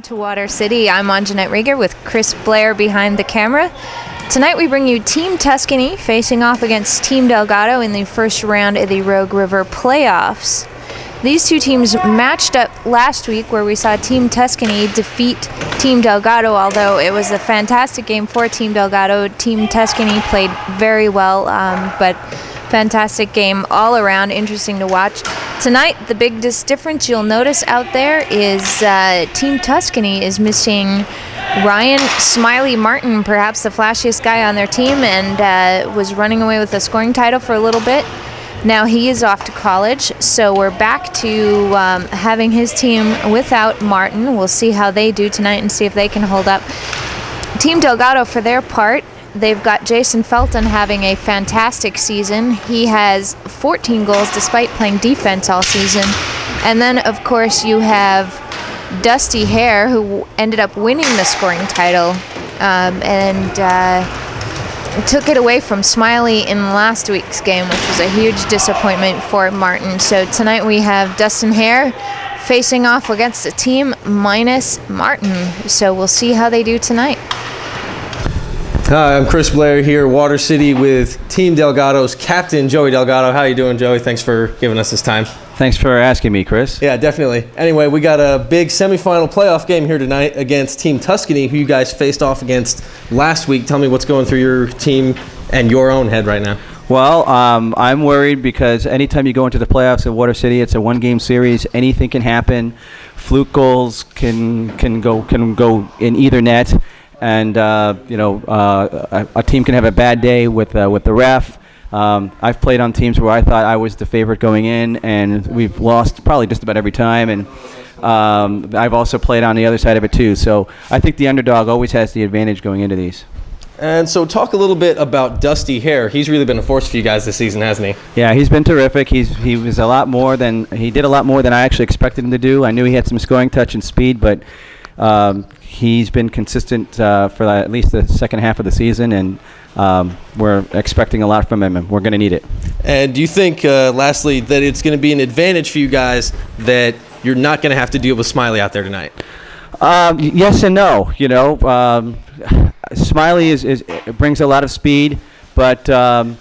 To Water City, I'm Anjanette Rieger with Chris Blair behind the camera. Tonight we bring you Team Tuscany facing off against Team Delgado in the first round of the Rogue River playoffs. These two teams matched up last week where we saw Team Tuscany defeat Team Delgado, although it was a fantastic game for Team Delgado. Team Tuscany played very well, but fantastic game all around, interesting to watch. Tonight, the biggest difference you'll notice out there is Team Tuscany is missing Ryan Smiley Martin, perhaps the flashiest guy on their team, and was running away with the scoring title for a little bit. Now he is off to college, so we're back to having his team without Martin. We'll see how they do tonight and see if they can hold up. Team Delgado, for their part, they've got Jason Felton having a fantastic season. He has 14 goals despite playing defense all season. And then, of course, you have Dusty Hare, who ended up winning the scoring title and took it away from Smiley in last week's game, which was a huge disappointment for Martin. So tonight we have Dustin Hare facing off against a team minus Martin. So we'll see how they do tonight. Hi, I'm Chris Blair here, Water City, with Team Delgado's captain, Joey Delgado. How you doing, Joey? Thanks for giving us this time. Thanks for asking me, Chris. Yeah, definitely. Anyway, we got a big semifinal playoff game here tonight against Team Tuscany, who you guys faced off against last week. Tell me what's going through your team and your own head right now. Well, I'm worried because anytime you go into the playoffs at Water City, it's a one-game series. Anything can happen. Fluke goals can go in either net. And a team can have a bad day with the ref. I've played on teams where I thought I was the favorite going in, and we've lost probably just about every time. And I've also played on the other side of it too. So I think the underdog always has the advantage going into these. And so talk a little bit about Dusty Hare. He's really been a force for you guys this season, hasn't he? Yeah, he's been terrific. He did a lot more than I actually expected him to do. I knew he had some scoring touch and speed, but he's been consistent for at least the second half of the season, and we're expecting a lot from him, and we're going to need it. And do you think, lastly, that it's going to be an advantage for you guys that you're not going to have to deal with Smiley out there tonight? Yes and no. Smiley brings a lot of speed, but I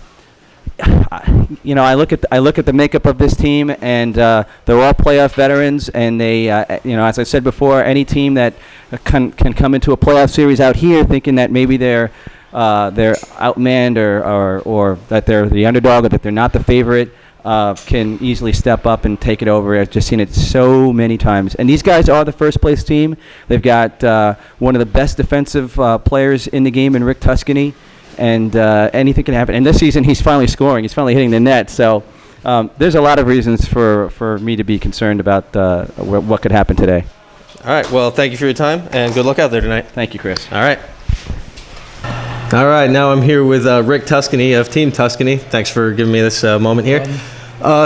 look at the makeup of this team, and they're all playoff veterans, and they, as I said before, any team that can come into a playoff series out here thinking that maybe they're outmanned or that they're the underdog or that they're not the favorite can easily step up and take it over. I've just seen it so many times. And these guys are the first place team. They've got one of the best defensive players in the game in Rick Tuscany. And anything can happen. And this season, he's finally scoring. He's finally hitting the net. So there's a lot of reasons for me to be concerned about what could happen today. All right. Well, thank you for your time, and good luck out there tonight. Thank you, Chris. All right. All right. Now I'm here with Rick Tuscany of Team Tuscany. Thanks for giving me this moment here.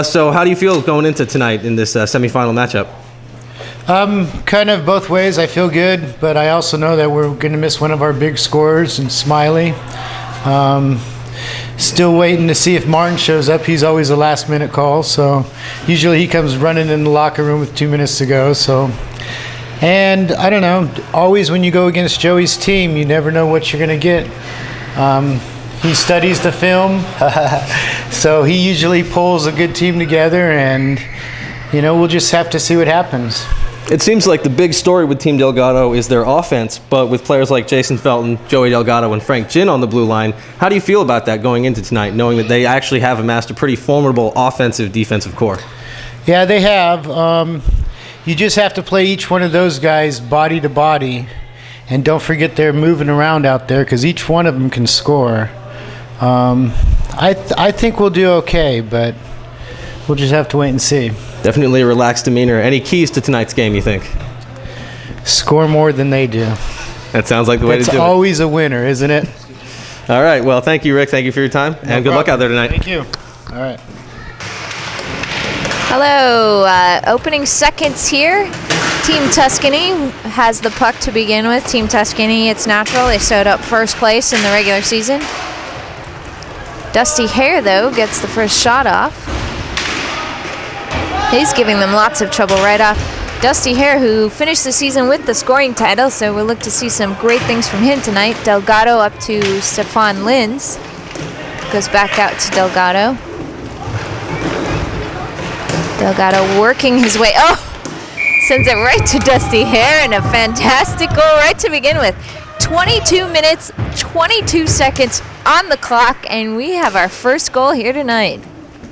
So how do you feel going into tonight in this semifinal matchup? Kind of both ways. I feel good, but I also know that we're going to miss one of our big scorers in Smiley. Still waiting to see if Martin shows up. He's always a last-minute call, so usually he comes running in the locker room with 2 minutes to go. And I don't know, always when you go against Joey's team, you never know what you're going to get. He studies the film, so he usually pulls a good team together, and we'll just have to see what happens. It seems like the big story with Team Delgado is their offense, but with players like Jason Felton, Joey Delgado, and Frank Ginn on the blue line, how do you feel about that going into tonight, knowing that they actually have amassed a pretty formidable offensive-defensive core? Yeah, they have. You just have to play each one of those guys body to body, and don't forget they're moving around out there because each one of them can score. I think we'll do okay, but we'll just have to wait and see. Definitely a relaxed demeanor. Any keys to tonight's game, you think? Score more than they do. That sounds like the way to do it. It's always a winner, isn't it? All right. Well, thank you, Rick. Thank you for your time, and good luck out there tonight. Thank you. All right. Hello. Opening seconds here. Team Tuscany has the puck to begin with. Team Tuscany, it's natural. They sewed up first place in the regular season. Dusty Hare, though, gets the first shot off. He's giving them lots of trouble right off Dusty Hare, who finished the season with the scoring title, so we'll look to see some great things from him tonight. Delgado up to Stefan Linz. Goes back out to Delgado. Delgado working his way. Oh! Sends it right to Dusty Hare, and a fantastic goal right to begin with. 22 minutes, 22 seconds on the clock, and we have our first goal here tonight.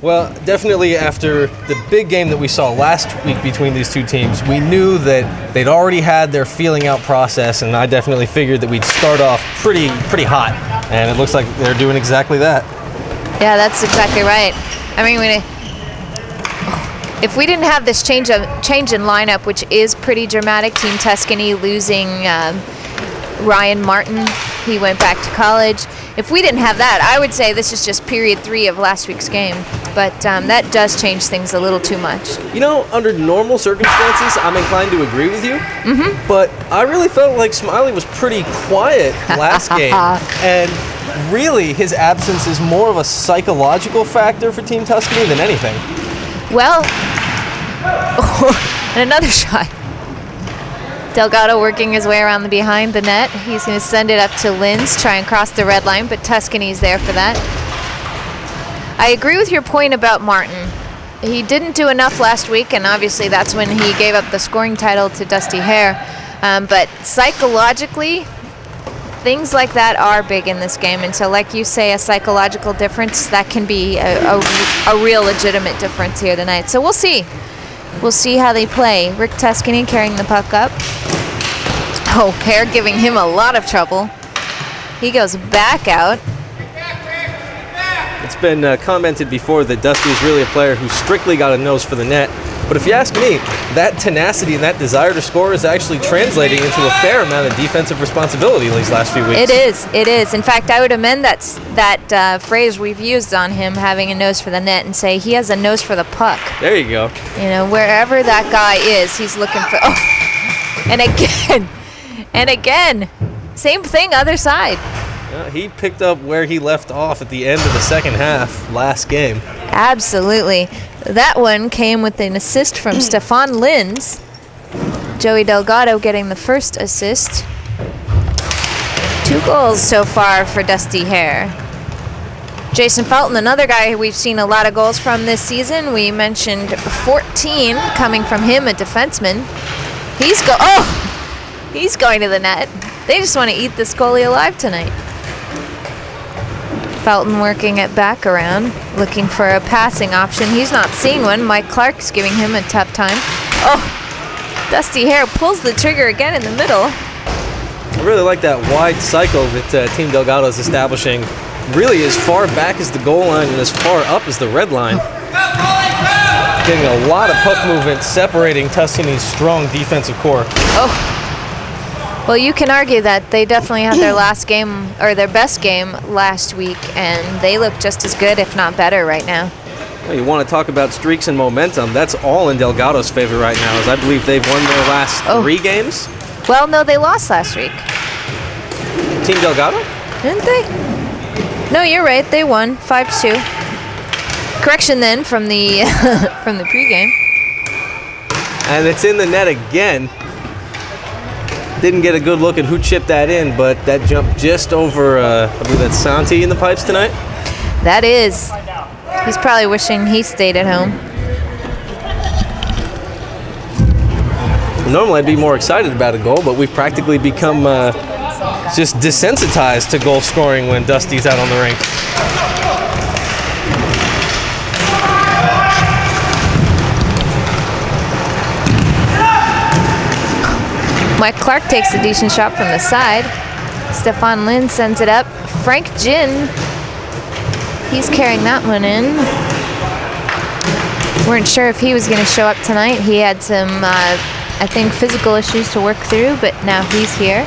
Well, definitely after the big game that we saw last week between these two teams, we knew that they'd already had their feeling out process, and I definitely figured that we'd start off pretty hot, and it looks like they're doing exactly that. Yeah, that's exactly right. I mean, if we didn't have this change in lineup, which is pretty dramatic, Team Tuscany losing Ryan Martin, he went back to college. If we didn't have that, I would say this is just period 3 of last week's game. But that does change things a little too much. You know, under normal circumstances, I'm inclined to agree with you. But I really felt like Smiley was pretty quiet last game. And really, his absence is more of a psychological factor for Team Tuscany than anything. Well, and another shot. Delgado working his way around behind the net. He's going to send it up to Linz, try and cross the red line, but Tuscany's there for that. I agree with your point about Martin. He didn't do enough last week, and obviously that's when he gave up the scoring title to Dusty Hare. But psychologically, things like that are big in this game, and so like you say, a psychological difference, that can be a real legitimate difference here tonight. So we'll see. We'll see how they play. Rick Tuscany carrying the puck up. Oh, Hare giving him a lot of trouble. He goes back out. It's been commented before that Dusty is really a player who strictly got a nose for the net. But if you ask me, that tenacity and that desire to score is actually translating into a fair amount of defensive responsibility these last few weeks. It is. In fact, I would amend that phrase we've used on him, having a nose for the net, and say he has a nose for the puck. There you go. You know, wherever that guy is, he's looking for... Oh, and again, same thing, other side. Yeah, he picked up where he left off at the end of the second half last game. Absolutely. That one came with an assist from Stefan Linz. Joey Delgado getting the first assist. 2 goals so far for Dusty Hare. Jason Felton, another guy who we've seen a lot of goals from this season. We mentioned 14 coming from him, a defenseman. He's going to the net. They just want to eat this goalie alive tonight. Felton working it back around, looking for a passing option. He's not seeing one. Mike Clark's giving him a tough time. Oh, Dusty Hare pulls the trigger again in the middle. I really like that wide cycle that Team Delgado is establishing, really as far back as the goal line and as far up as the red line. Getting a lot of puck movement separating Tuscany's strong defensive core. Oh. Well, you can argue that they definitely had their last game, or their best game last week, and they look just as good, if not better, right now. Well, you want to talk about streaks and momentum. That's all in Delgado's favor right now, as I believe they've won their last 3 games. Well, no, they lost last week. Team Delgado? Didn't they? No, you're right. They won 5-2. Correction then from the from the pregame. And it's in the net again. Didn't get a good look at who chipped that in, but that jumped just over, I believe that's Santi in the pipes tonight. That is. He's probably wishing he stayed at home. Normally I'd be more excited about a goal, but we've practically become just desensitized to goal scoring when Dusty's out on the rink. Mike Clark takes a decent shot from the side. Stefan Linz sends it up. Frank Ginn, he's carrying that one in. Weren't sure if he was going to show up tonight. He had some, I think, physical issues to work through, but now he's here.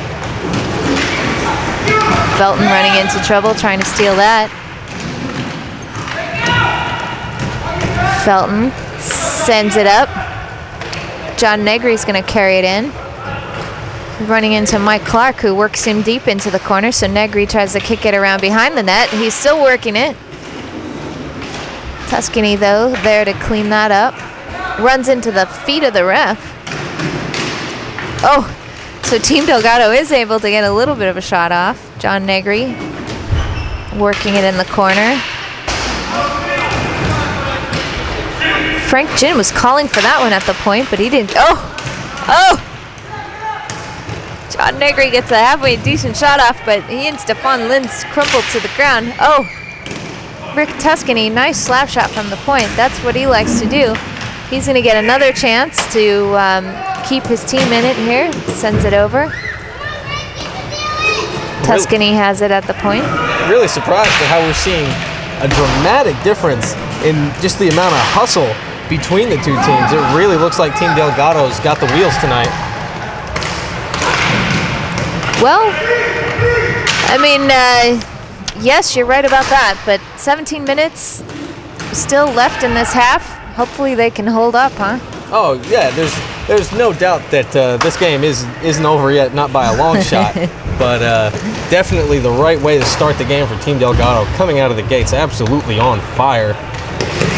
Felton running into trouble, trying to steal that. Felton sends it up. John Negri's going to carry it in. Running into Mike Clark, who works him deep into the corner, so Negri tries to kick it around behind the net. He's still working it. Tuscany, though, there to clean that up. Runs into the feet of the ref. Oh, so Team Delgado is able to get a little bit of a shot off. John Negri working it in the corner. Frank Jin was calling for that one at the point, but he didn't. Oh! John Negri gets a halfway decent shot off, but he and Stefan Linz crumpled to the ground. Oh! Rick Tuscany, nice slap shot from the point. That's what he likes to do. He's going to get another chance to keep his team in it here. Sends it over. Tuscany has it at the point. Really surprised at how we're seeing a dramatic difference in just the amount of hustle between the two teams. It really looks like Team Delgado's got the wheels tonight. Well, I mean, yes, you're right about that, but 17 minutes still left in this half. Hopefully they can hold up, huh? Oh, yeah, there's no doubt that this game isn't over yet, not by a long shot, but definitely the right way to start the game for Team Delgado. Coming out of the gates absolutely on fire.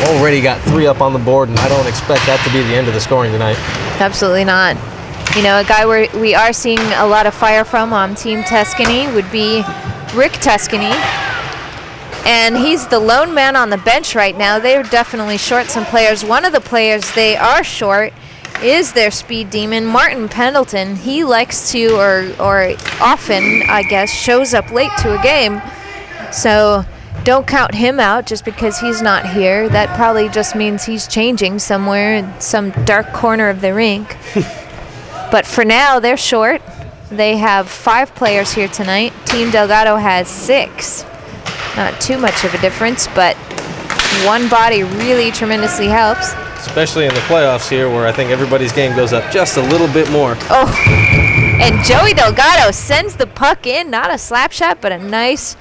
Already got 3 up on the board, and I don't expect that to be the end of the scoring tonight. Absolutely not. You know, a guy we are seeing a lot of fire from on Team Tuscany would be Rick Tuscany. And he's the lone man on the bench right now. They're definitely short some players. One of the players they are short is their speed demon, Martin Pendleton. He likes to, or often, I guess, shows up late to a game. So don't count him out just because he's not here. That probably just means he's changing somewhere in some dark corner of the rink. But for now, they're short. They have 5 players here tonight. Team Delgado has 6. Not too much of a difference, but one body really tremendously helps. Especially in the playoffs here, where I think everybody's game goes up just a little bit more. Oh, and Joey Delgado sends the puck in. Not a slap shot, but a nice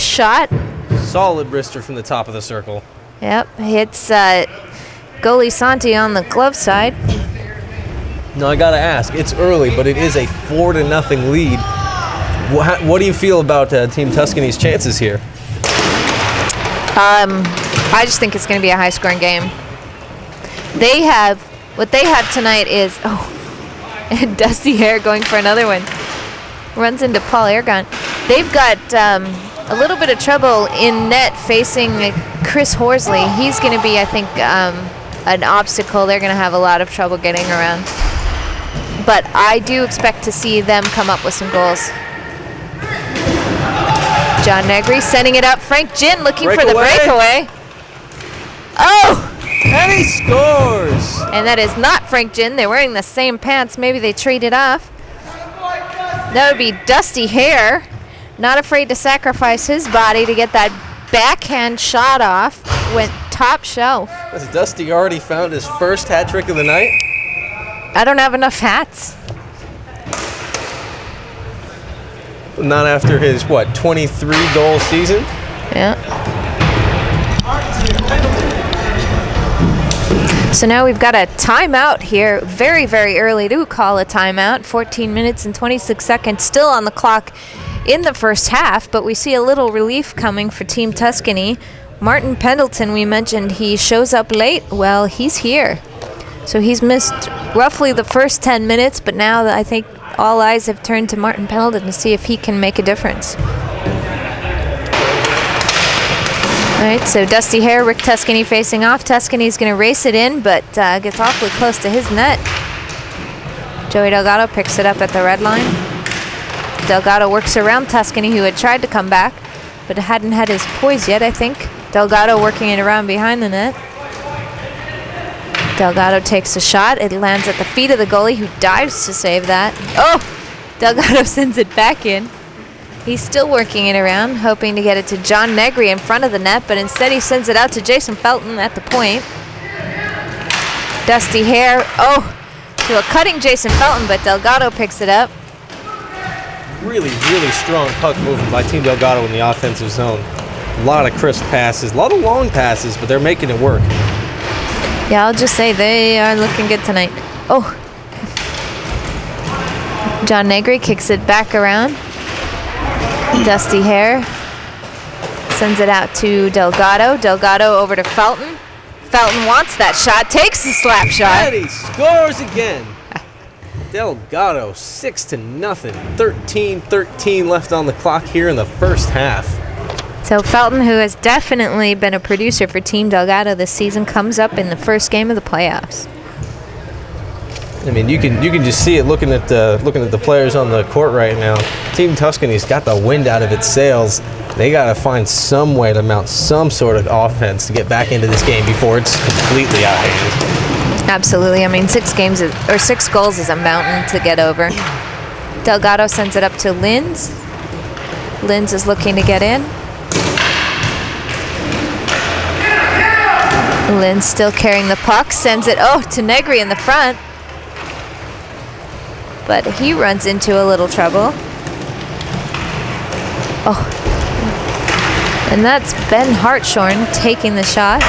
shot. Solid wrister from the top of the circle. Yep, hits goalie Santi on the glove side. No, I gotta ask. It's early, but it is a 4-0 lead. What do you feel about Team Tuscany's chances here? I just think it's going to be a high-scoring game. What they have tonight is and Dusty Hare going for another one. Runs into Paul Ergon. They've got a little bit of trouble in net facing Chris Horsley. He's going to be, I think, an obstacle. They're going to have a lot of trouble getting around. But I do expect to see them come up with some goals. John Negri sending it up. Frank Jin looking for the breakaway. Oh! And he scores! And that is not Frank Jin. They're wearing the same pants. Maybe they traded off. That would be Dusty Hare. Not afraid to sacrifice his body to get that backhand shot off. Went top shelf. Has Dusty already found his first hat trick of the night? I don't have enough hats. Not after his, 23-goal season? Yeah. So now we've got a timeout here. Very, very early to call a timeout. 14 minutes and 26 seconds still on the clock in the first half, but we see a little relief coming for Team Tuscany. Martin Pendleton, we mentioned he shows up late. Well, he's here. So he's missed roughly the first 10 minutes, but now I think all eyes have turned to Martin Pendleton to see if he can make a difference. All right, so Dusty Hare, Rick Tuscany facing off. Tuscany's going to race it in, but gets awfully close to his net. Joey Delgado picks it up at the red line. Delgado works around Tuscany, who had tried to come back, but hadn't had his poise yet, I think. Delgado working it around behind the net. Delgado takes a shot. It lands at the feet of the goalie, who dives to save that. Oh! Delgado sends it back in. He's still working it around, hoping to get it to John Negri in front of the net, but instead he sends it out to Jason Felton at the point. Dusty Hare, to a cutting Jason Felton, but Delgado picks it up. Really, really strong puck movement by Team Delgado in the offensive zone. A lot of crisp passes, a lot of long passes, but they're making it work. Yeah, I'll just say they are looking good tonight. Oh. John Negri kicks it back around. Dusty Hare sends it out to Delgado. Delgado over to Felton. Felton wants that shot, takes the slap shot. And he scores again. Delgado 6-0. 13-13 left on the clock here in the first half. So Felton, who has definitely been a producer for Team Delgado this season, comes up in the first game of the playoffs. I mean, you can just see it looking at the players on the court right now. Team Tuscany's got the wind out of its sails. They got to find some way to mount some sort of offense to get back into this game before it's completely out of hand. Absolutely. I mean, 6 goals is a mountain to get over. Delgado sends it up to Linz. Linz is looking to get in. Linz still carrying the puck, sends it to Negri in the front. But he runs into a little trouble. And that's Ben Hartshorn taking the shot.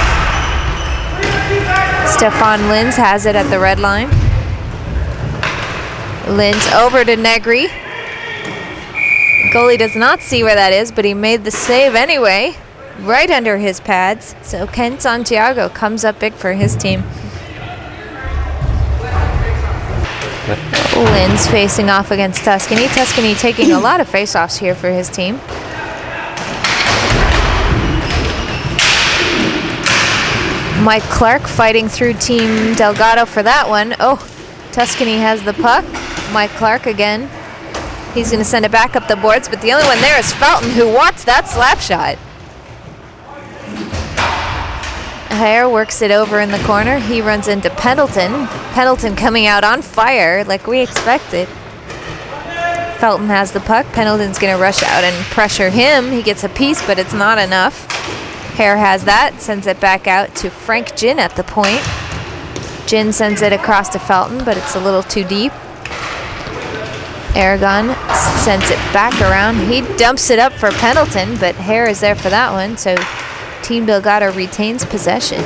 Stefan Linz has it at the red line. Linz over to Negri. Goalie does not see where that is, but he made the save anyway, right under his pads. So Ken Santiago comes up big for his team. Linz facing off against Tuscany. Tuscany taking a lot of face-offs here for his team. Mike Clark fighting through Team Delgado for that one. Tuscany has the puck. Mike Clark again. He's going to send it back up the boards, but the only one there is Felton, who wants that slap shot. Hare works it over in the corner. He runs into Pendleton. Pendleton coming out on fire like we expected. Felton has the puck. Pendleton's going to rush out and pressure him. He gets a piece, but it's not enough. Hare has that, sends it back out to Frank Ginn at the point. Ginn sends it across to Felton, but it's a little too deep. Aragon sends it back around. He dumps it up for Pendleton, but Hare is there for that one, so Team Delgado retains possession.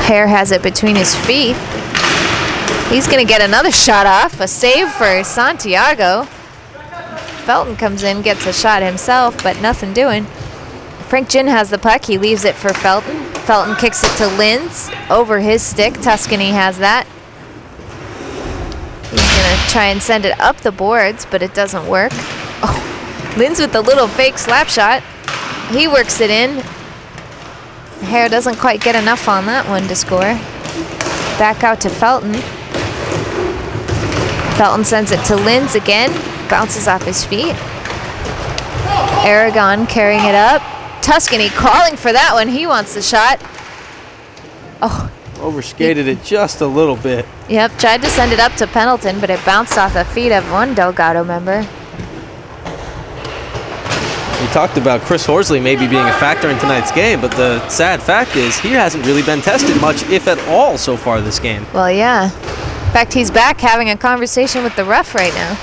Hare has it between his feet. He's going to get another shot off. A save for Santiago. Felton comes in, gets a shot himself, but nothing doing. Frank Ginn has the puck. He leaves it for Felton. Felton kicks it to Linz over his stick. Tuscany has that. He's going to try and send it up the boards, but it doesn't work. Linz with the little fake slap shot. He works it in. Hare doesn't quite get enough on that one to score. Back out to Felton. Felton sends it to Linz again. Bounces off his feet. Aragon carrying it up. Tuscany calling for that one. He wants the shot. Overskated it just a little bit. Yep, tried to send it up to Pendleton, but it bounced off the feet of one Delgado member. We talked about Chris Horsley maybe being a factor in tonight's game, but the sad fact is he hasn't really been tested much, if at all, so far this game. Well, yeah. In fact, he's back having a conversation with the ref right now.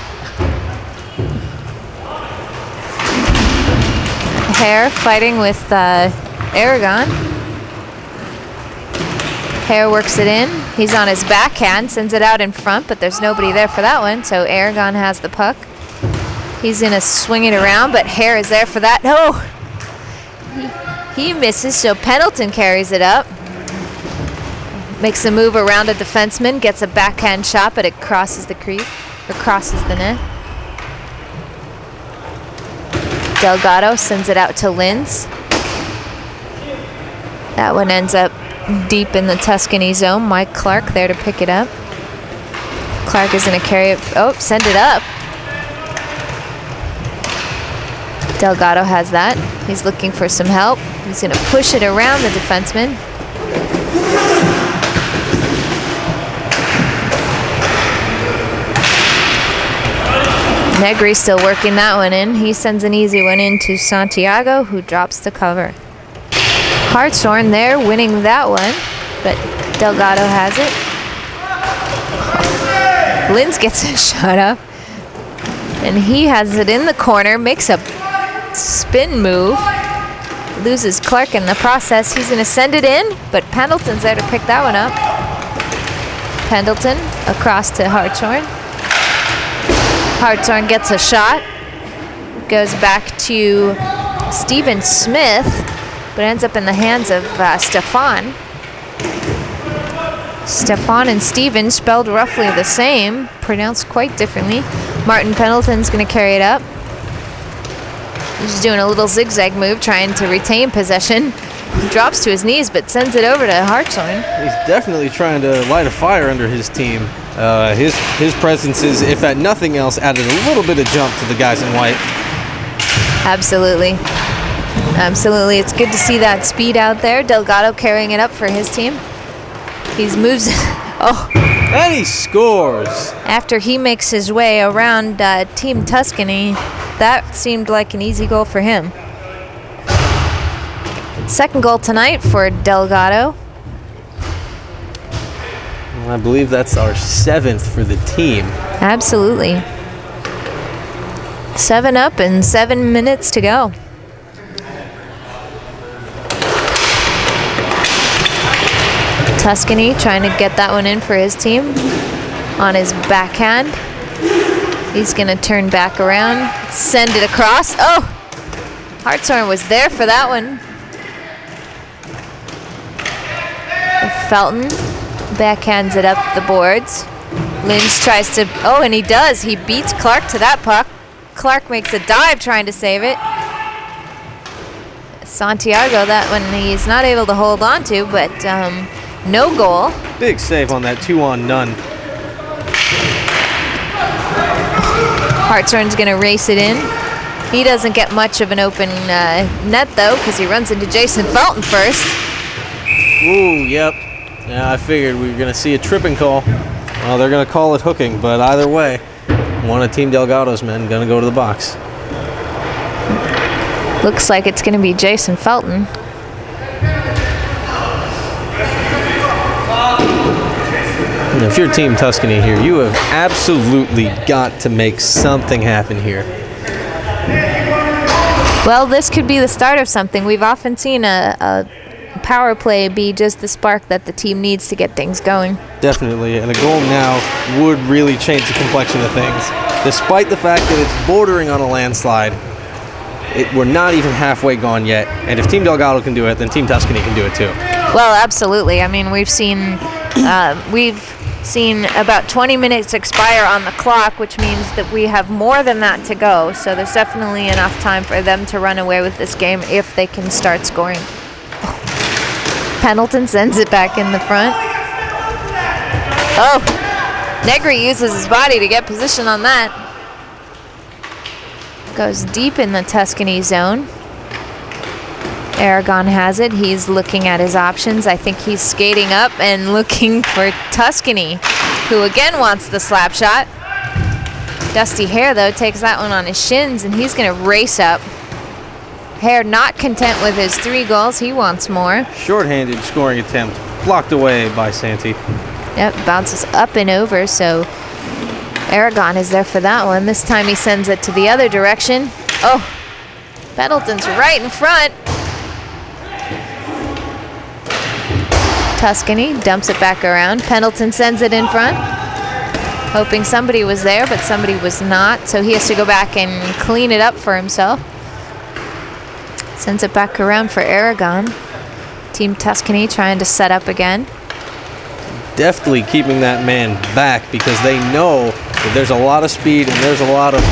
Hare fighting with Aragon. Hare works it in. He's on his backhand, sends it out in front, but there's nobody there for that one, so Aragon has the puck. He's going to swing it around, but Hare is there for that. He misses, so Pendleton carries it up. Makes a move around a defenseman, gets a backhand shot, but it crosses the crease, or crosses the net. Delgado sends it out to Linz. That one ends up deep in the Tuscany zone. Mike Clark there to pick it up. Clark is going to carry it. Send it up. Delgado has that. He's looking for some help. He's going to push it around the defenseman. Negri still working that one in. He sends an easy one in to Santiago, who drops the cover. Hartshorn there winning that one, but Delgado has it. Linz gets a shot up, and he has it in the corner, makes a spin move, loses Clark in the process. He's going to send it in, but Pendleton's there to pick that one up. Pendleton across to Hartshorn. Hartshorn gets a shot, goes back to Steven Smith, but ends up in the hands of Stefan. Stefan and Steven spelled roughly the same, pronounced quite differently. Martin Pendleton's going to carry it up. He's doing a little zigzag move, trying to retain possession. He drops to his knees, but sends it over to Hartshorn. He's definitely trying to light a fire under his team. His presence is, if at nothing else, added a little bit of jump to the guys in white. Absolutely. Absolutely. It's good to see that speed out there. Delgado carrying it up for his team. He's moves. Oh. And he scores. After he makes his way around Team Tuscany, that seemed like an easy goal for him. Second goal tonight for Delgado. I believe that's our 7th for the team. Absolutely. 7 up and 7 minutes to go. Tuscany trying to get that one in for his team on his backhand. He's going to turn back around, send it across. Oh! Hartshorn was there for that one. Felton backhands it up the boards. Lins tries to, oh, and he does. He beats Clark to that puck. Clark makes a dive trying to save it. Santiago, that one he's not able to hold on to, but no goal. Big save on that 2-on-none. Hartshorn's going to race it in. He doesn't get much of an open net, though, because he runs into Jason Felton first. Ooh, yep. Yeah, I figured we were going to see a tripping call. Well, they're going to call it hooking, but either way, one of Team Delgado's men going to go to the box. Looks like it's going to be Jason Felton. And if you're Team Tuscany here, you have absolutely got to make something happen here. Well, this could be the start of something. We've often seen a power play be just the spark that the team needs to get things going. Definitely, and a goal now would really change the complexion of things. Despite the fact that it's bordering on a landslide, we're not even halfway gone yet. And if Team Delgado can do it, then Team Tuscany can do it too. Well, absolutely. I mean, we've seen about 20 minutes expire on the clock, which means that we have more than that to go. So there's definitely enough time for them to run away with this game if they can start scoring. Pendleton sends it back in the front. Oh, Negri uses his body to get position on that. Goes deep in the Tuscany zone. Aragon has it. He's looking at his options. I think he's skating up and looking for Tuscany, who again wants the slap shot. Dusty Hare, though, takes that one on his shins, and he's going to race up. Hare not content with his 3 goals. He wants more. Short-handed scoring attempt, blocked away by Santi. Yep, bounces up and over, so Aragon is there for that one. This time he sends it to the other direction. Oh, Pendleton's right in front. Tuscany dumps it back around. Pendleton sends it in front, hoping somebody was there, but somebody was not, so he has to go back and clean it up for himself. Sends it back around for Aragon. Team Tuscany trying to set up again. Deftly keeping that man back because they know that there's a lot of speed and there's a lot of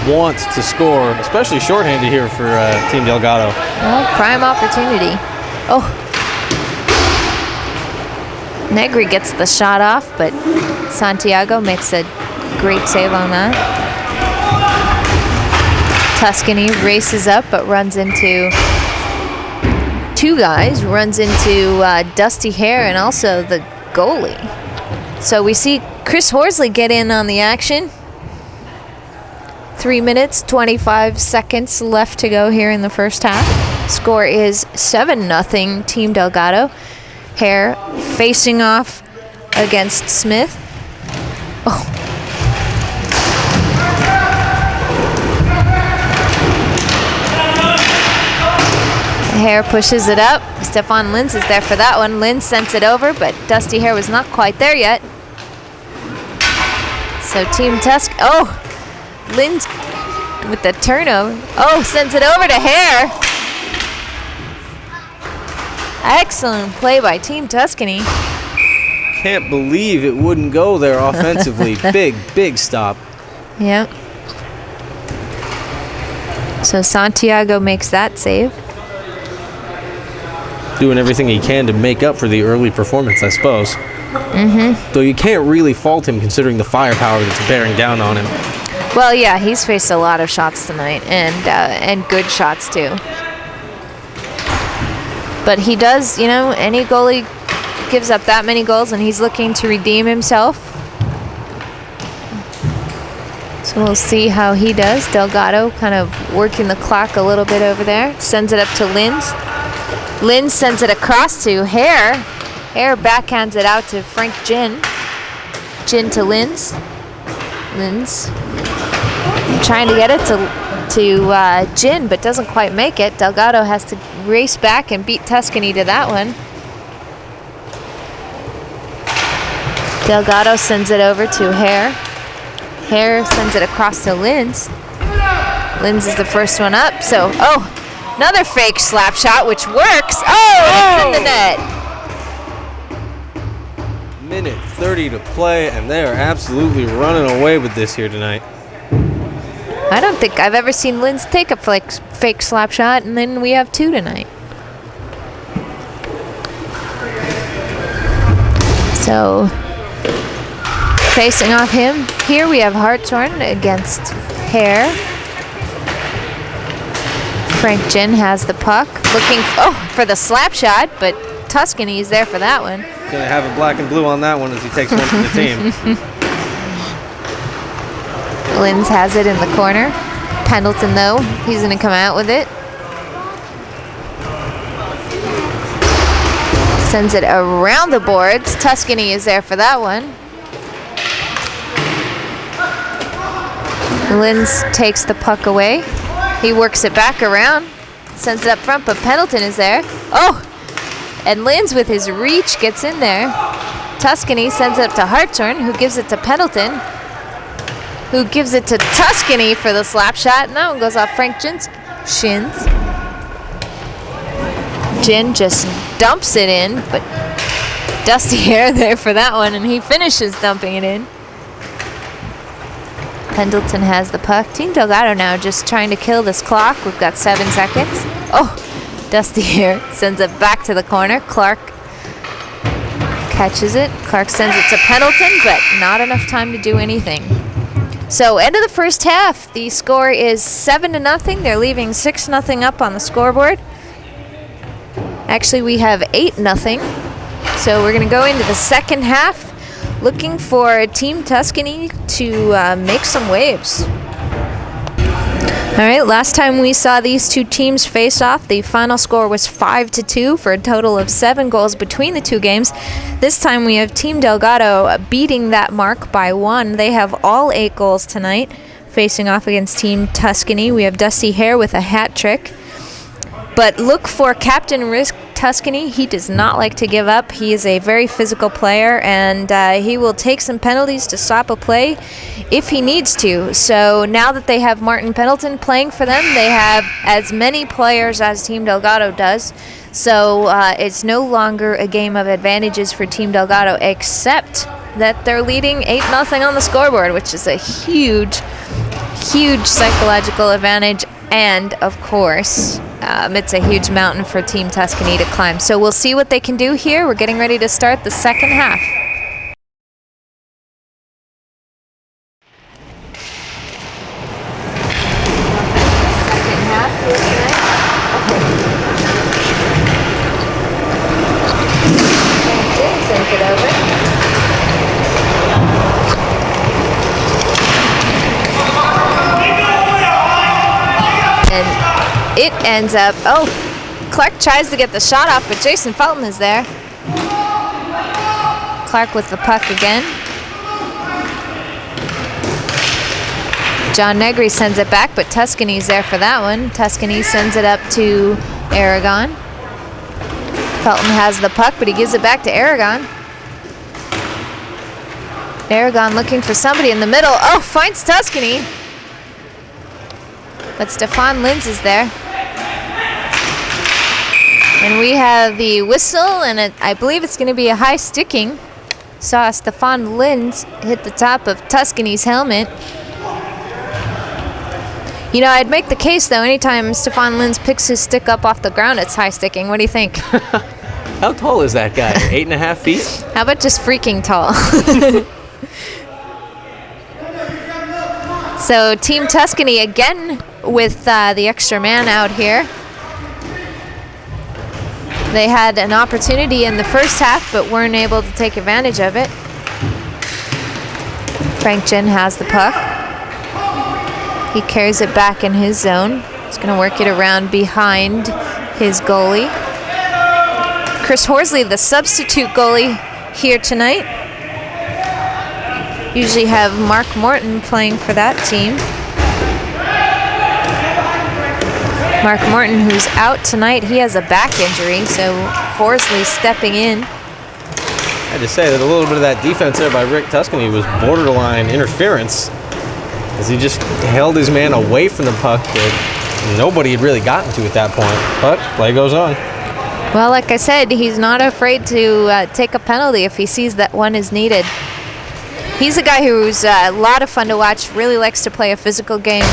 want to score, especially shorthanded here for Team Delgado. Well, prime opportunity. Oh. Negri gets the shot off, but Santiago makes a great save on that. Tuscany races up, but runs into 2 guys. Runs into Dusty Hare and also the goalie. So we see Chris Horsley get in on the action. 3 minutes, 25 seconds left to go here in the first half. Score is 7-0 Team Delgado. Hare facing off against Smith. Oh. Hare pushes it up. Stefan Lins is there for that one. Lins sends it over, but Dusty Hare was not quite there yet. So Team Tusk, oh, Lins with the turnover. Oh, sends it over to Hare. Excellent play by Team Tuscany. Can't believe it wouldn't go there offensively. Big stop. Yep. So Santiago makes that save. Doing everything he can to make up for the early performance, I suppose. Though you can't really fault him considering the firepower that's bearing down on him. Well, yeah, he's faced a lot of shots tonight, and good shots too. But he does, you know, any goalie gives up that many goals, and he's looking to redeem himself. So we'll see how he does. Delgado kind of working the clock a little bit over there. Sends it up to Linz. Linz sends it across to Hare. Hare backhands it out to Frank Gin. Gin to Linz. Linz trying to get it to Gin, but doesn't quite make it. Delgado has to race back and beat Tuscany to that one. Delgado sends it over to Hare. Hare sends it across to Linz. Linz is the first one up. So, another fake slap shot, which works. It's in the net. Minute 30 to play, and they are absolutely running away with this here tonight. I don't think I've ever seen Linz take a fake slap shot, and then we have two tonight. So, facing off him, here we have Hartshorn against Hare. Frank Gin has the puck, looking for the slap shot, but Tuscany is there for that one. Gonna have a black and blue on that one as he takes one for the team. Linz has it in the corner. Pendleton, though, he's gonna come out with it. Sends it around the boards. Tuscany is there for that one. Linz takes the puck away. He works it back around, sends it up front, but Pendleton is there. And Linz with his reach gets in there. Tuscany sends it up to Hartshorn, who gives it to Pendleton, who gives it to Tuscany for the slap shot, and that one goes off Frank Gin's shins. Gin just dumps it in, but Dusty Hare there for that one, and he finishes dumping it in. Pendleton has the puck. Team Delgado now just trying to kill this clock. We've got 7 seconds. Dusty Hare sends it back to the corner. Clark catches it. Clark sends it to Pendleton, but not enough time to do anything. So end of the first half. The score is 7-0. They're leaving 6-0 up on the scoreboard. Actually, we have 8-0. So we're going to go into the second half looking for Team Tuscany to make some waves. All right, last time we saw these two teams face off, the final score was 5-2 for a total of 7 goals between the two games. This time we have Team Delgado beating that mark by 1. They have all 8 goals tonight, facing off against Team Tuscany. We have Dusty Hare with a hat trick. But look for Captain Risk Tuscany. He does not like to give up. He is a very physical player, and he will take some penalties to stop a play if he needs to. So now that they have Martin Pendleton playing for them, they have as many players as Team Delgado does. So it's no longer a game of advantages for Team Delgado, except that they're leading 8-0 on the scoreboard, which is a huge psychological advantage. And, of course, it's a huge mountain for Team Tuscany to climb. So we'll see what they can do here. We're getting ready to start the second half. Second half here tonight. And Jim sends it over. And it ends up, Clark tries to get the shot off, but Jason Felton is there. Clark with the puck again. John Negri sends it back, but Tuscany's there for that one. Tuscany sends it up to Aragon. Felton has the puck, but he gives it back to Aragon. Aragon looking for somebody in the middle. Finds Tuscany. But Stefan Linz is there. And we have the whistle, and I believe it's going to be a high sticking. Saw Stefan Linz hit the top of Tuscany's helmet. You know, I'd make the case, though, anytime Stefan Linz picks his stick up off the ground, it's high sticking. What do you think? How tall is that guy? 8.5 feet? How about just freaking tall? So Team Tuscany again with the extra man out here. They had an opportunity in the first half, but weren't able to take advantage of it. Frank Jin has the puck. He carries it back in his zone. He's going to work it around behind his goalie. Chris Horsley, the substitute goalie here tonight. Usually have Mark Morton playing for that team. Mark Morton, who's out tonight, he has a back injury, so Horsley stepping in. I had to say that a little bit of that defense there by Rick Tuscany was borderline interference, as he just held his man away from the puck that nobody had really gotten to at that point. But play goes on. Well, like I said, he's not afraid to take a penalty if he sees that one is needed. He's a guy who's a lot of fun to watch, really likes to play a physical game.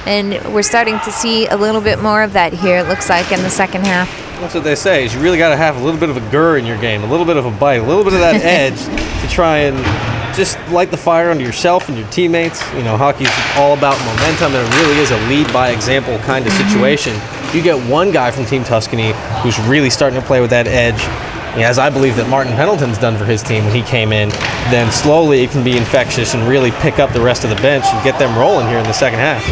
And we're starting to see a little bit more of that here, it looks like, in the second half. That's what they say, is you really got to have a little bit of a gur in your game, a little bit of a bite, a little bit of that edge to try and just light the fire under yourself and your teammates. You know, hockey's all about momentum, and it really is a lead-by-example kind of situation. You get one guy from Team Tuscany who's really starting to play with that edge, as I believe that Martin Pendleton's done for his team when he came in, then slowly it can be infectious and really pick up the rest of the bench and get them rolling here in the second half.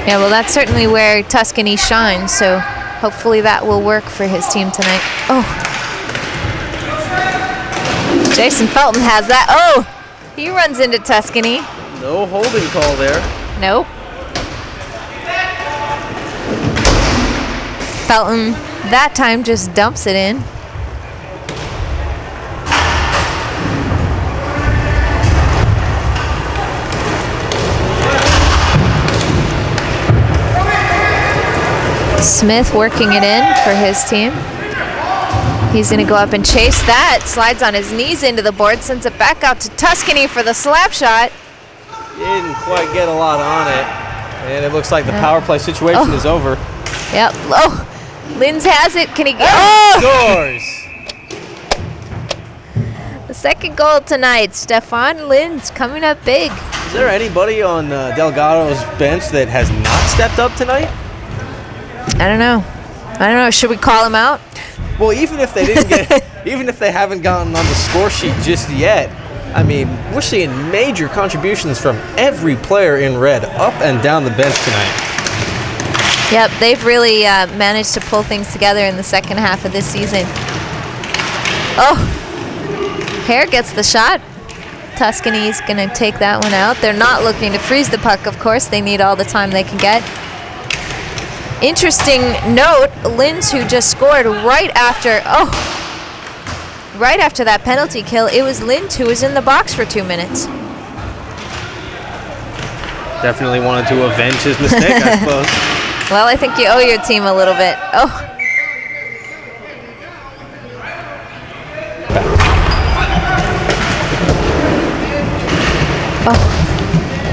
Yeah, well, that's certainly where Tuscany shines, so hopefully that will work for his team tonight. Oh. Jason Felton has that. Oh, he runs into Tuscany. No holding call there. Nope. Felton that time just dumps it in. Smith working it in for his team. He's going to go up and chase that. Slides on his knees into the board, sends it back out to Tuscany for the slap shot. Didn't quite get a lot on it. And it looks like the power play situation is over. Yep. Oh, Linz has it. Can he get Scores! The second goal tonight. Stefan Linz coming up big. Is there anybody on Delgado's bench that has not stepped up tonight? I don't know. Should we call him out? Well, even if they didn't get, even if they haven't gotten on the score sheet just yet, I mean, we're seeing major contributions from every player in red up and down the bench tonight. Yep, they've really managed to pull things together in the second half of this season. Oh, Hare gets the shot. Tuscany's going to take that one out. They're not looking to freeze the puck, of course. They need all the time they can get. Interesting note, Linz, who just scored right after that penalty kill, it was Linz who was in the box for 2 minutes. Definitely wanted to avenge his mistake, I suppose. Well, I think you owe your team a little bit. Oh.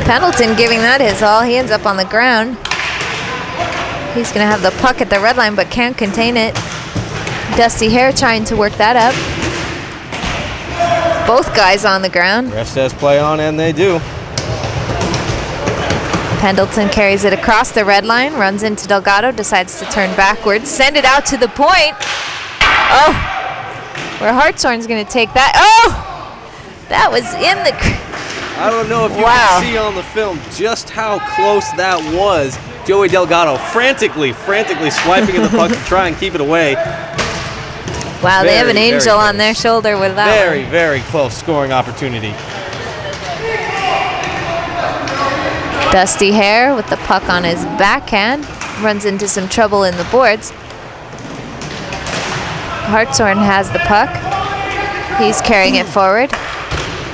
Pendleton giving that his all. He ends up on the ground. He's going to have the puck at the red line, but can't contain it. Dusty Hare trying to work that up. Both guys on the ground. Ref says play on, and they do. Pendleton carries it across the red line, runs into Delgado, decides to turn backwards, send it out to the point. Oh, where Hartshorn's going to take that. Oh, that was in the... I don't know if you can see on the film just how close that was. Joey Delgado frantically swiping at the puck to try and keep it away. Wow, they have an angel on their shoulder with that one. Very close scoring opportunity. Dusty Hare with the puck on his backhand. Runs into some trouble in the boards. Hartshorn has the puck. He's carrying it forward.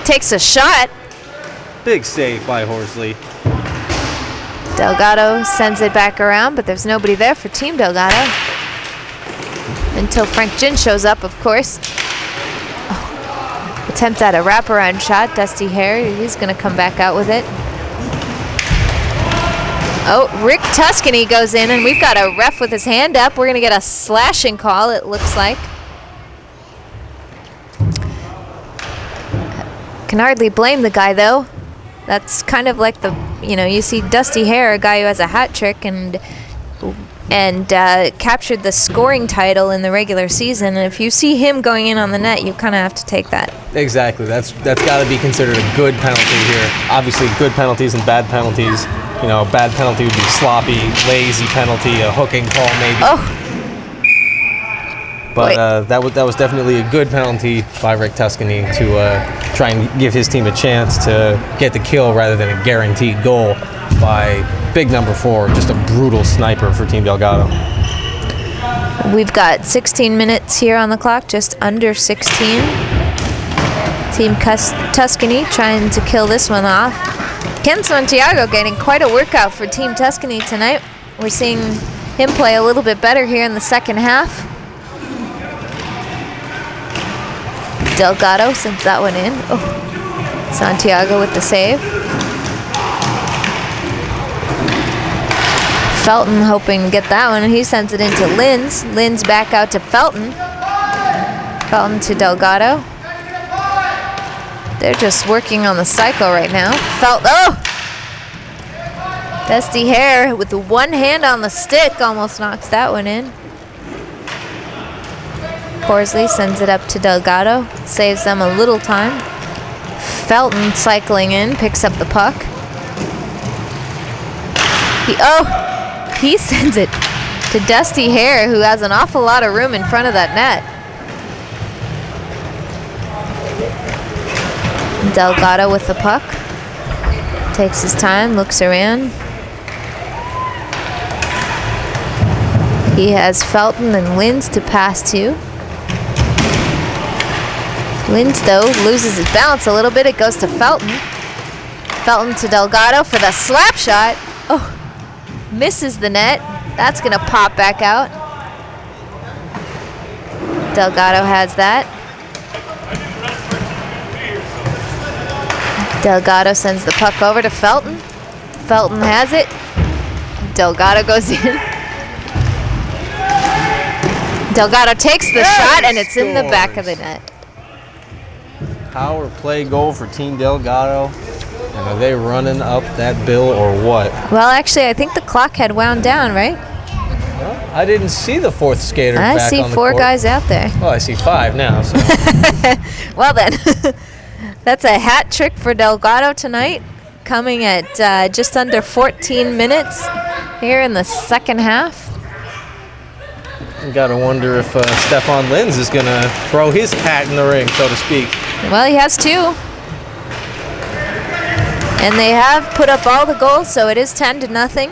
Takes a shot. Big save by Horsley. Delgado sends it back around, but there's nobody there for Team Delgado. Until Frank Jin shows up, of course. Oh. Attempt at a wraparound shot. Dusty Hare, he's going to come back out with it. Oh, Rick Tuscany goes in, and we've got a ref with his hand up. We're going to get a slashing call, it looks like. Can hardly blame the guy, though. That's kind of like the, you see Dusty Hare, a guy who has a hat trick and captured the scoring title in the regular season. And if you see him going in on the net, you kind of have to take that. Exactly. That's got to be considered a good penalty here. Obviously, good penalties and bad penalties. A bad penalty would be sloppy, lazy penalty, a hooking call maybe. Oh. But that was definitely a good penalty by Rick Tuscany to try and give his team a chance to get the kill rather than a guaranteed goal by big number 4, just a brutal sniper for Team Delgado. We've got 16 minutes here on the clock, just under 16. Team Tuscany trying to kill this one off. Ken Santiago getting quite a workout for Team Tuscany tonight. We're seeing him play a little bit better here in the second half. Delgado sends that one in. Oh, Santiago with the save. Felton hoping to get that one, and he sends it into Linz. Linz back out to Felton. Felton to Delgado. They're just working on the cycle right now. Oh! Dusty Hare with the one hand on the stick almost knocks that one in. Horsley sends it up to Delgado. Saves them a little time. Felton cycling in, picks up the puck. He sends it to Dusty Hare, who has an awful lot of room in front of that net. Delgado with the puck. Takes his time, looks around. He has Felton and Linz to pass to. Linz, though, loses his balance a little bit. It goes to Felton. Felton to Delgado for the slap shot. Oh, misses the net. That's going to pop back out. Delgado has that. Delgado sends the puck over to Felton. Felton has it. Delgado goes in. Delgado takes the shot, and it's in the back of the net. Power play goal for Team Delgado. And are they running up that bill or what? Well, actually, I think the clock had wound down, right? Well, I didn't see the 4th skater back on the court. I see 4 guys out there. Well, I see 5 now. So. Well, then. That's a hat trick for Delgado tonight, coming at just under 14 minutes here in the second half. You gotta wonder if Stefan Linz is gonna throw his hat in the ring, so to speak. Well, he has 2. And they have put up all the goals, so it is 10-0.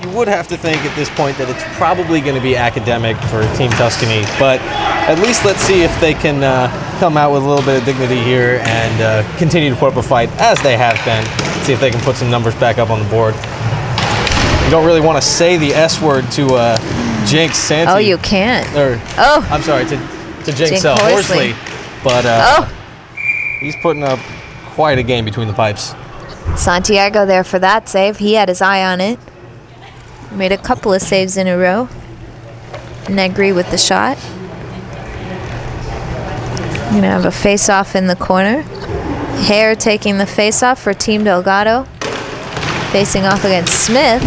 You would have to think at this point that it's probably going to be academic for Team Tuscany, but at least let's see if they can come out with a little bit of dignity here and continue to put up a fight as they have been. See if they can put some numbers back up on the board. You don't really want to say the S word to Jinx Santi. Oh, you can't. I'm sorry, to Jinx Horsley. But he's putting up quite a game between the pipes. Santiago there for that save. He had his eye on it. Made a couple of saves in a row. Negri with the shot. Gonna have a face-off in the corner. Hare taking the face-off for Team Delgado. Facing off against Smith.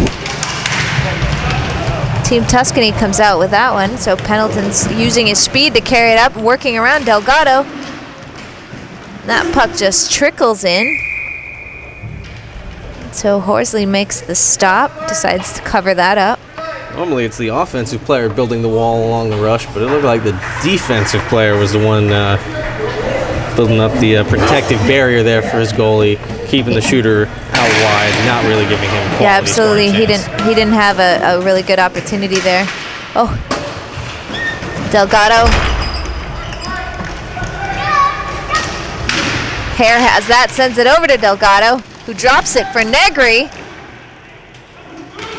Team Tuscany comes out with that one, so Pendleton's using his speed to carry it up, working around Delgado. That puck just trickles in. So Horsley makes the stop, decides to cover that up. Normally it's the offensive player building the wall along the rush, but it looked like the defensive player was the one building up the protective barrier there for his goalie, keeping the shooter out wide, not really giving him quality. Yeah, absolutely. He didn't have a really good opportunity there. Oh, Delgado. Hare has that, sends it over to Delgado, who drops it for Negri.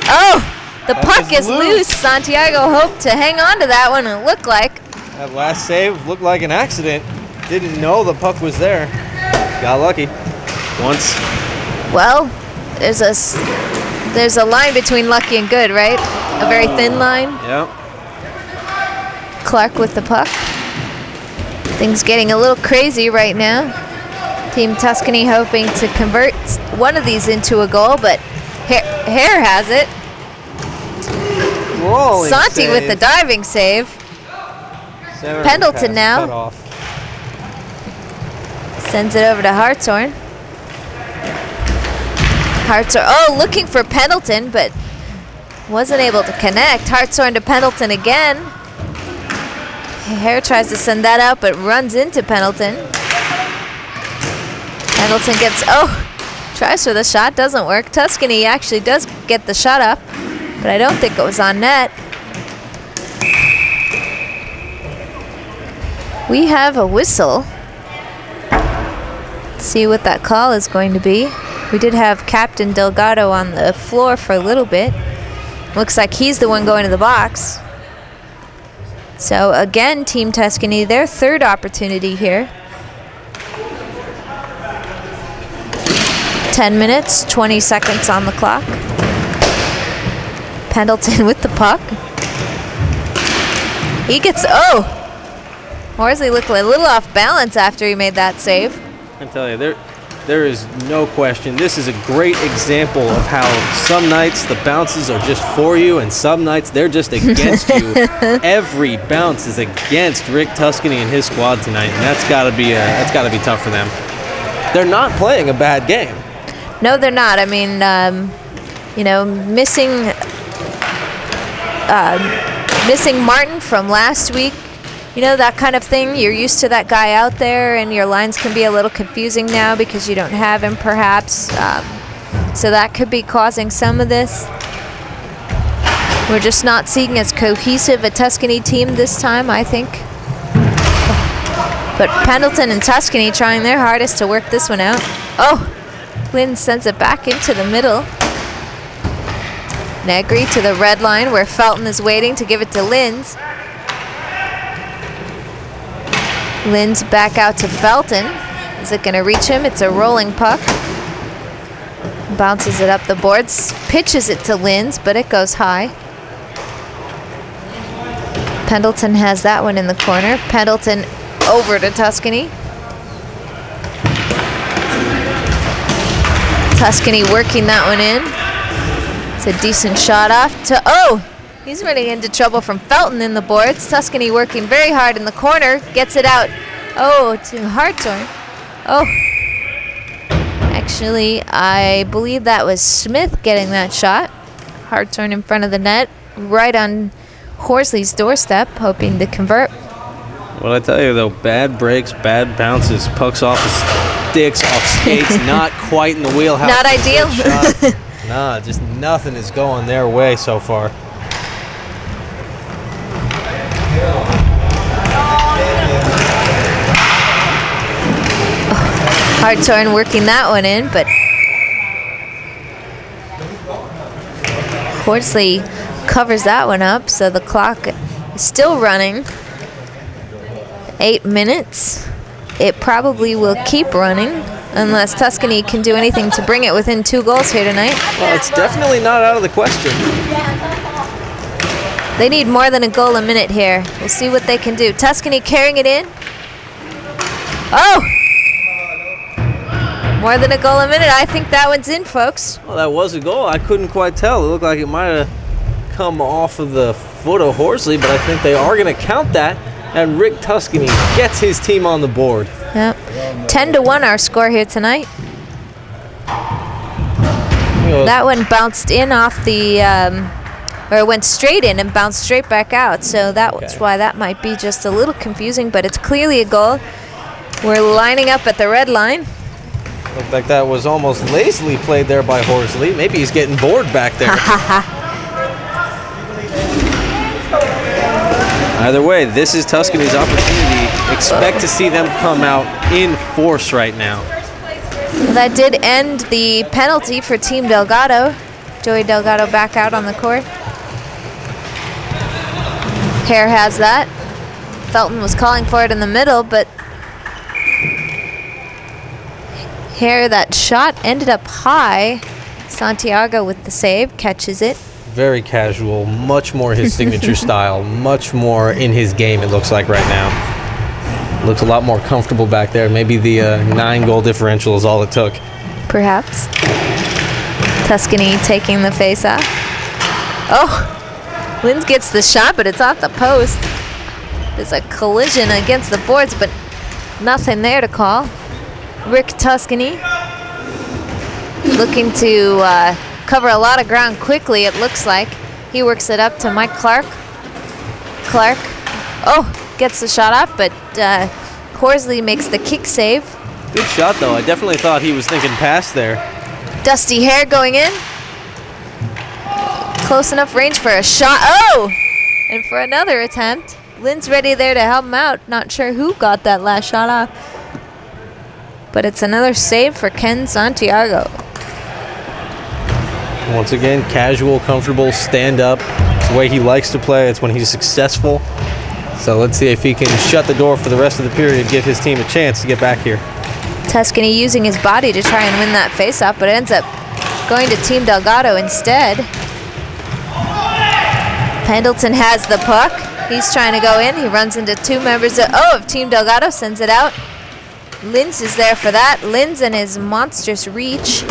Oh, The puck is loose. Santiago hoped to hang on to that one, it looked like. That last save looked like an accident. Didn't know the puck was there. Got lucky. Once. Well, there's a line between lucky and good, right? A very thin line. Yep. Clark with the puck. Things getting a little crazy right now. Team Tuscany hoping to convert one of these into a goal, but Hare has it. Rolling Santi save. with the diving save. Pendleton now. Cut off. Sends it over to Hartshorn. Hartshorn, looking for Pendleton, but wasn't able to connect. Hartshorn to Pendleton again. Hare tries to send that out, but runs into Pendleton. Pendleton tries for the shot, doesn't work. Tuscany actually does get the shot up, but I don't think it was on net. We have a whistle. Let's see what that call is going to be. We did have Captain Delgado on the floor for a little bit. Looks like he's the one going to the box. So again, Team Tuscany, their third opportunity here. 10 minutes, 20 seconds on the clock. Pendleton with the puck. He gets, Horsley looked a little off balance after he made that save. I tell you, there is no question. This is a great example of how some nights the bounces are just for you, and some nights they're just against you. Every bounce is against Rick Tuscany and his squad tonight, and that's got to be tough for them. They're not playing a bad game. No, they're not. I mean, missing Martin from last week. You know, that kind of thing. You're used to that guy out there, and your lines can be a little confusing now because you don't have him, perhaps. So that could be causing some of this. We're just not seeing as cohesive a Tuscany team this time, I think. But Pendleton and Tuscany trying their hardest to work this one out. Lynn sends it back into the middle. Negri to the red line where Felton is waiting to give it to Linz. Linz back out to Felton. Is it going to reach him? It's a rolling puck. Bounces it up the boards, pitches it to Linz, but it goes high. Pendleton has that one in the corner. Pendleton over to Tuscany. Tuscany working that one in. It's a decent shot off to, he's running into trouble from Felton in the boards. Tuscany working very hard in the corner. Gets it out. To Hartshorn. Actually, I believe that was Smith getting that shot. Hartshorn in front of the net. Right on Horsley's doorstep, hoping to convert. Well, I tell you, though, bad breaks, bad bounces, pucks off the sticks, off skates, not quite in the wheelhouse. Not ideal. Nah, just nothing is going their way so far. Hartshorn working that one in, but Horsley covers that one up, so the clock is still running. 8 minutes. It probably will keep running unless Tuscany can do anything to bring it within 2 goals here tonight. Well, it's definitely not out of the question. They need more than a goal a minute here. We'll see what they can do. Tuscany carrying it in. More than a goal a minute. I think that one's in, folks. Well, that was a goal. I couldn't quite tell. It looked like it might have come off of the foot of Horsley, but I think they are going to count that. And Rick Tuscany gets his team on the board. Yep. 10-1 our score here tonight. That one bounced in off the, or went straight in and bounced straight back out. So that's why that might be just a little confusing, but it's clearly a goal. We're lining up at the red line. Looked like that was almost lazily played there by Horsley. Maybe he's getting bored back there. Either way, this is Tuscany's opportunity. Expect to see them come out in force right now. That did end the penalty for Team Delgado. Joey Delgado back out on the court. Hare has that. Felton was calling for it in the middle, but Hare, that shot ended up high. Santiago with the save, catches it. Very casual, much more his signature style, much more in his game it looks like right now. Looks a lot more comfortable back there. Maybe the 9-goal differential is all it took. Perhaps. Tuscany taking the face off. Oh, Linz gets the shot, but it's off the post. There's a collision against the boards, but nothing there to call. Rick Tuscany looking to cover a lot of ground quickly, it looks like. He works it up to Mike Clark. Clark, gets the shot off, but Horsley makes the kick save. Good shot, though. I definitely thought he was thinking pass there. Dusty Hare going in. Close enough range for a shot. Oh! And for another attempt. Lynn's ready there to help him out. Not sure who got that last shot off. But it's another save for Ken Santiago. Once again, casual, comfortable, stand up. It's the way he likes to play. It's when he's successful. So let's see if he can shut the door for the rest of the period, give his team a chance to get back here. Tuscany using his body to try and win that faceoff, but it ends up going to Team Delgado instead. Pendleton has the puck. He's trying to go in. He runs into two members of Team Delgado, sends it out. Linz is there for that. Linz and his monstrous reach.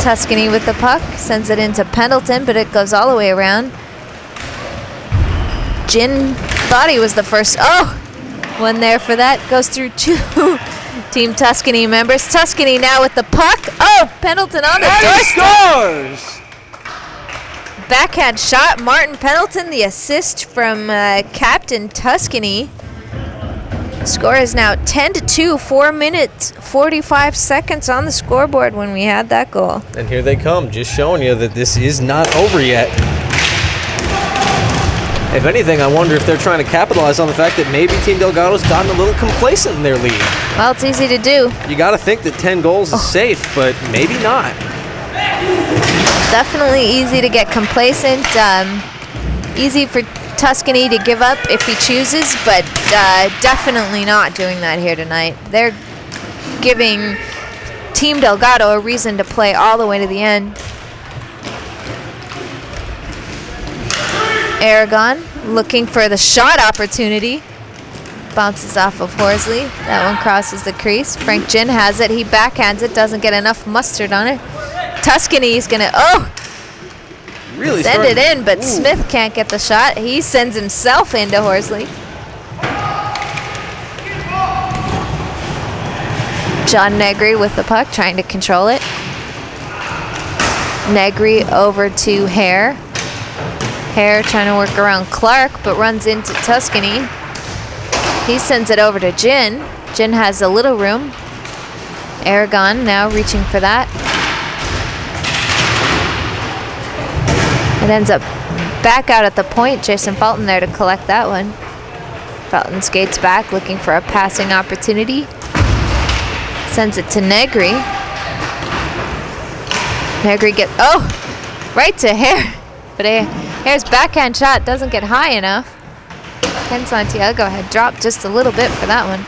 Tuscany with the puck, sends it into Pendleton, but it goes all the way around. Jin thought he was the first. One there for that. Goes through two Team Tuscany members. Tuscany now with the puck. Pendleton on the doorstep. Scores! Backhand shot. Martin Pendleton, the assist from Captain Tuscany. Score is now 10-2, 4 minutes, 45 seconds on the scoreboard when we had that goal. And here they come, just showing you that this is not over yet. If anything, I wonder if they're trying to capitalize on the fact that maybe Team Delgado's gotten a little complacent in their lead. Well, it's easy to do. You got to think that 10 goals is safe, but maybe not. Definitely easy to get complacent. Easy for Tuscany to give up if he chooses, but definitely not doing that here tonight. They're giving Team Delgado a reason to play all the way to the end. Aragon looking for the shot opportunity. Bounces off of Horsley. That one crosses the crease. Frank Jin has it. He backhands it. Doesn't get enough mustard on it. Tuscany's going to... Really send it in, but Smith can't get the shot. He sends himself into Horsley. John Negri with the puck, trying to control it. Negri over to Hare. Hare trying to work around Clark, but runs into Tuscany. He sends it over to Jin. Jin has a little room. Aragon now reaching for that. It ends up back out at the point. Jason Felton there to collect that one. Felton skates back looking for a passing opportunity. Sends it to Negri. Negri right to Hare. But Hare's backhand shot doesn't get high enough. Ken Santiago had dropped just a little bit for that one.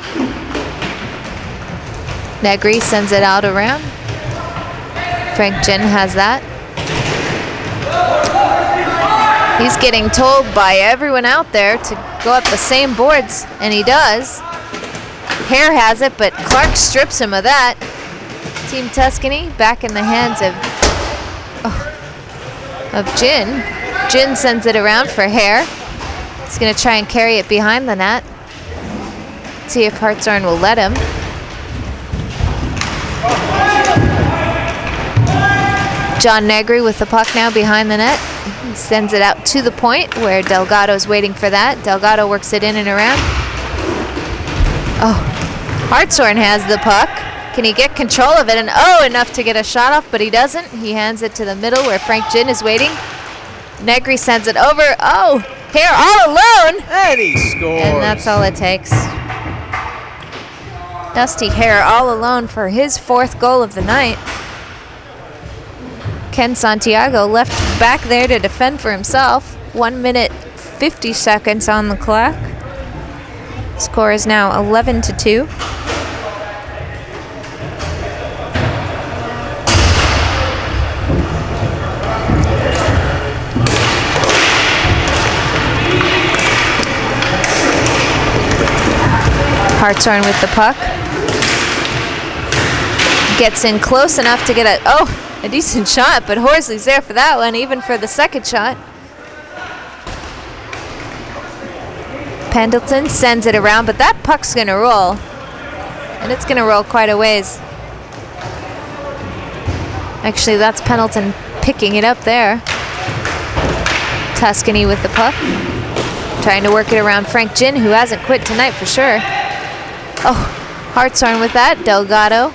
Negri sends it out around. Frank Jin has that. He's getting told by everyone out there to go up the same boards, and he does. Hare has it, but Clark strips him of that. Team Tuscany back in the hands of Jin. Jin sends it around for Hare. He's going to try and carry it behind the net. See if Hartshorn will let him. John Negri with the puck now behind the net. He sends it out to the point where Delgado's waiting for that. Delgado works it in and around. Hartshorn has the puck. Can he get control of it? And enough to get a shot off, but he doesn't. He hands it to the middle where Frank Jin is waiting. Negri sends it over. Hare all alone. And he scores. And that's all it takes. Dusty Hare all alone for his 4th goal of the night. Ken Santiago left back there to defend for himself. 1 minute, 50 seconds on the clock. Score is now 11-2. Hartshorn with the puck. Gets in close enough to get a decent shot, but Horsley's there for that one, even for the second shot. Pendleton sends it around, but that puck's gonna roll. And it's gonna roll quite a ways. Actually, that's Pendleton picking it up there. Tuscany with the puck. Trying to work it around Frank Ginn, who hasn't quit tonight for sure. Oh, Hartshorn with that, Delgado.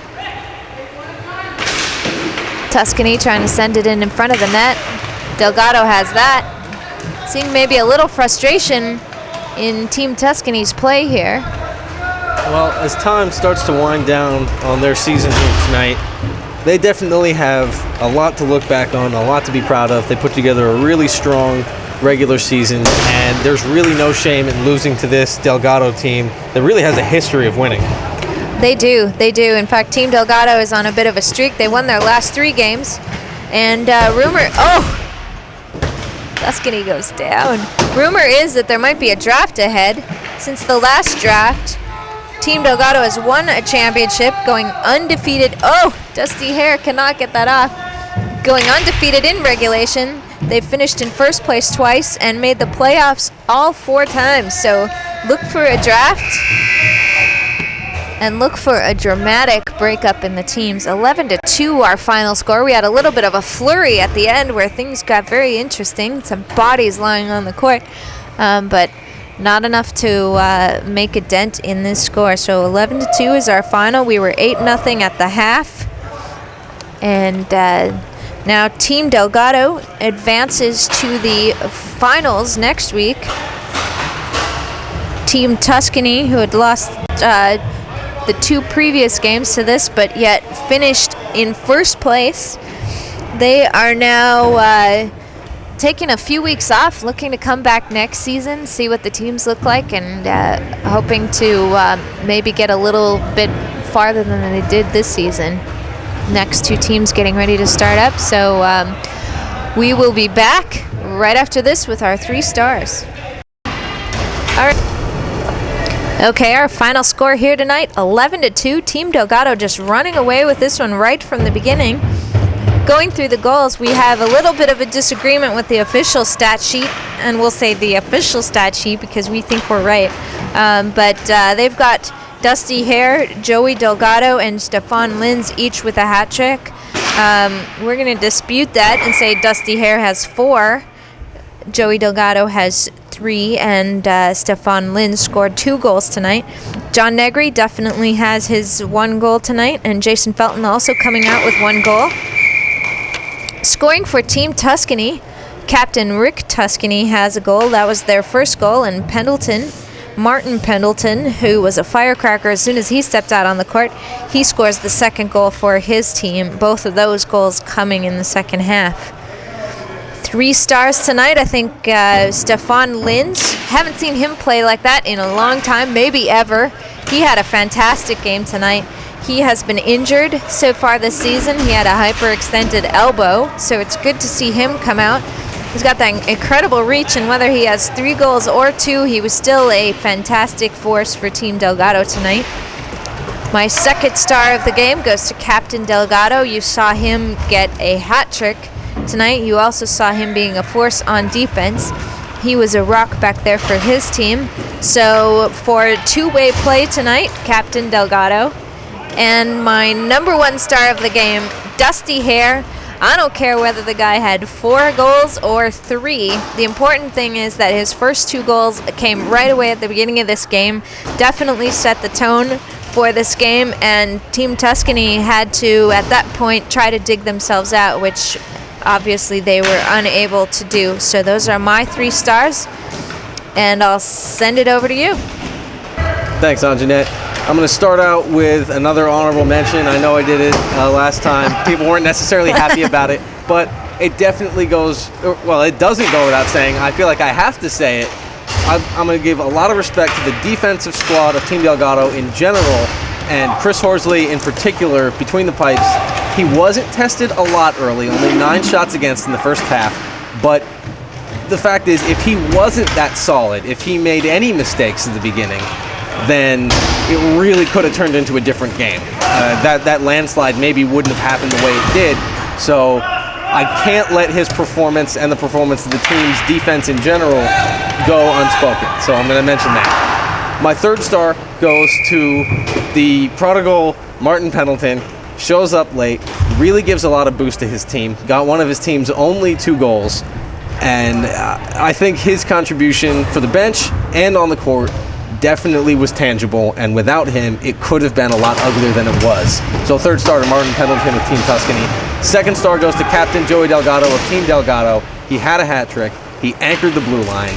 Tuscany trying to send it in front of the net. Delgado has that. Seeing maybe a little frustration in Team Tuscany's play here. Well, as time starts to wind down on their season here tonight, they definitely have a lot to look back on, a lot to be proud of. They put together a really strong regular season, and there's really no shame in losing to this Delgado team that really has a history of winning. They do. In fact, Team Delgado is on a bit of a streak. They won their last 3 games. And Tuscany goes down. Rumor is that there might be a draft ahead. Since the last draft, Team Delgado has won a championship, going undefeated. Oh, Dusty Hare cannot get that off. Going undefeated in regulation. They finished in first place twice and made the playoffs all 4 times. So look for a draft and look for a dramatic breakup in the teams. 11-2 our final score. We had a little bit of a flurry at the end where things got very interesting. Some bodies lying on the court, but not enough to make a dent in this score. So 11-2 is our final. We were 8-0 at the half. And now Team Delgado advances to the finals next week. Team Tuscany, who had lost the 2 previous games to this, but yet finished in first place. They are now taking a few weeks off, looking to come back next season, see what the teams look like, and hoping to maybe get a little bit farther than they did this season. Next 2 teams getting ready to start up, so we will be back right after this with our 3 stars. All right. Okay, our final score here tonight, 11-2. Team Delgado just running away with this one right from the beginning. Going through the goals, we have a little bit of a disagreement with the official stat sheet, and we'll say the official stat sheet because we think we're right. But they've got Dusty Hare, Joey Delgado, and Stefan Linz each with a hat trick. We're going to dispute that and say Dusty Hare has 4, Joey Delgado has 3, and Stefan Linz scored 2 goals tonight. John Negri definitely has his 1 goal tonight, and Jason Felton also coming out with 1 goal. Scoring for Team Tuscany, Captain Rick Tuscany has a goal. That was their first goal, and Martin Pendleton, who was a firecracker as soon as he stepped out on the court, he scores the 2nd goal for his team. Both of those goals coming in the second half. 3 stars tonight. I think Stefan Linz, haven't seen him play like that in a long time, maybe ever. He had a fantastic game tonight. He has been injured so far this season. He had a hyperextended elbow, so it's good to see him come out. He's got that incredible reach, and whether he has 3 goals or 2, he was still a fantastic force for Team Delgado tonight. My 2nd star of the game goes to Captain Delgado. You saw him get a hat trick tonight. You also saw him being a force on defense. He was a rock back there for his team. So for 2-way play tonight, Captain Delgado. And my number 1 star of the game, Dusty Hare. I don't care whether the guy had 4 goals or 3. The important thing is that his first 2 goals came right away at the beginning of this game. Definitely set the tone for this game, and Team Tuscany had to, at that point, try to dig themselves out, which obviously they were unable to do. So those are my 3 stars, and I'll send it over to you. Thanks, Anjanette. I'm going to start out with another honorable mention. I know I did it last time. People weren't necessarily happy about it, but it definitely goes, well, it doesn't go without saying. I feel like I have to say it. I'm going to give a lot of respect to the defensive squad of Team Delgado in general, and Chris Horsley in particular between the pipes. He wasn't tested a lot early, only 9 shots against in the first half, but the fact is, if he wasn't that solid, if he made any mistakes at the beginning, then it really could have turned into a different game. That landslide maybe wouldn't have happened the way it did, so I can't let his performance and the performance of the team's defense in general go unspoken, so I'm going to mention that. My third star goes to the prodigal Martin Pendleton. Shows up late, really gives a lot of boost to his team, got one of his team's only 2 goals, and I think his contribution for the bench and on the court definitely was tangible, and without him, it could have been a lot uglier than it was. So third star to Martin Pendleton with Team Tuscany. Second star goes to Captain Joey Delgado of Team Delgado. He had a hat trick. He anchored the blue line.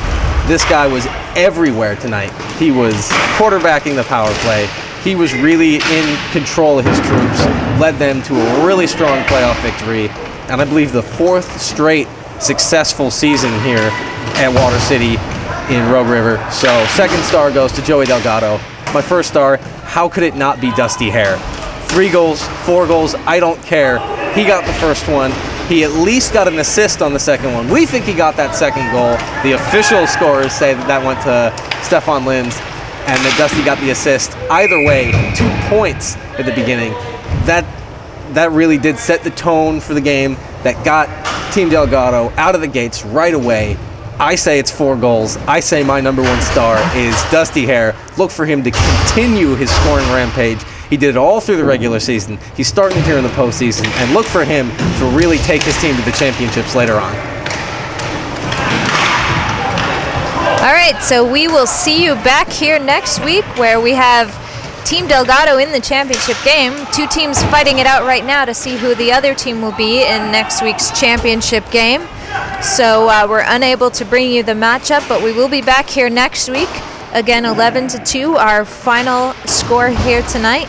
This guy was everywhere tonight. He was quarterbacking the power play. He was really in control of his troops, led them to a really strong playoff victory, and I believe the 4th straight successful season here at Water City in Rogue River. So second star goes to Joey Delgado. My first star, how could it not be Dusty Hare? 3 goals, 4 goals, I don't care. He got the first one. He at least got an assist on the second one. We think he got that second goal. The official scorers say that went to Stefan Linz, and that Dusty got the assist. Either way, 2 points at the beginning. That really did set the tone for the game. That got Team Delgado out of the gates right away. I say it's 4 goals. I say my number 1 star is Dusty Hare. Look for him to continue his scoring rampage. He did it all through the regular season. He's starting here in the postseason, and look for him to really take his team to the championships later on. All right, so we will see you back here next week where we have Team Delgado in the championship game. 2 teams fighting it out right now to see who the other team will be in next week's championship game. So we're unable to bring you the matchup, but we will be back here next week. Again, 11-2, our final score here tonight.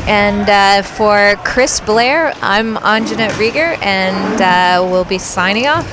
And for Chris Blair, I'm Anjanette Rieger, and we'll be signing off.